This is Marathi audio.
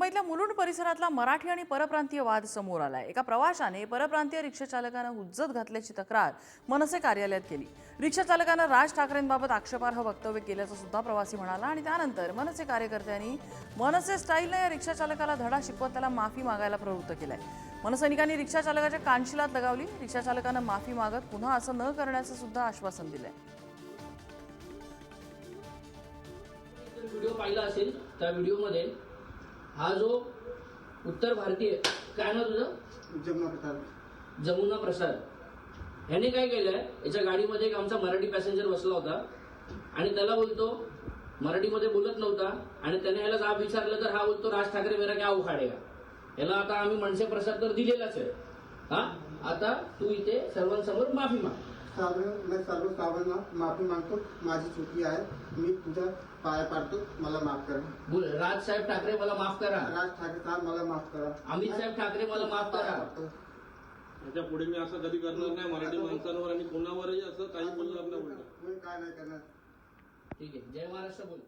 मुंबईतल्या मुलुंड परिसरातला मराठी आणि परप्रांतीय वाद समोर आलाय। एका प्रवाशाने परप्रांतीय रिक्षा चालकांना हुज्जत घातल्याची तक्रार मनसे कार्यालयात केली। रिक्षा चालकानं राज ठाकरेंबाबत आक्षेपार्ह वक्तव्य केल्याचं सुद्धा प्रवासी म्हणाला आणि त्यानंतर मनसे कार्यकर्त्यांनी मनसे स्टाईलने या रिक्षा चालकाला धडा शिकवत त्याला माफी मागायला प्रवृत्त केलंय। मनसैनिकांनी रिक्षा चालकाच्या कानशिलात लगावली। रिक्षा चालकानं माफी मागत पुन्हा असं न करण्याचं सुद्धा आश्वासन दिलंय। व्हिडिओ पाहिला असेल त्या व्हिडिओमध्ये हा जो उत्तर भारतीय काय नाव तुझं जमुना प्रसाद ह्याने काय केलंय, याच्या गाडीमध्ये एक आमचा मराठी पॅसेंजर बसला होता आणि त्याला बोलतो, मराठीमध्ये बोलत नव्हता आणि त्याने ह्याला जाब विचारलं तर हा बोलतो राज ठाकरे मेरा क्या उखाडेगा। याला आता आम्ही मनसे प्रसाद तर दिलेलाच आहे। हा आता तू इथे सर्वांसमोर माफी माग। मैं सर्व सावरना माफी मागतो, माझी चुकी आहे, मी तुझ्या पाया पडतो, मला माफ करा। बोल, राज साहेब ठाकरे मला माफ करा। राज ठाकरे साहेब मला माफ करा। अमित साहेब ठाकरे मला माफ करा। याच्या पुढे मी असं कधी करणार नाही, मराठी माणसांवर आणि कोणावरही असं काही बोलणार नाही। मी काय नाही करणार। ठीक आहे, जय महाराष्ट्र बोल।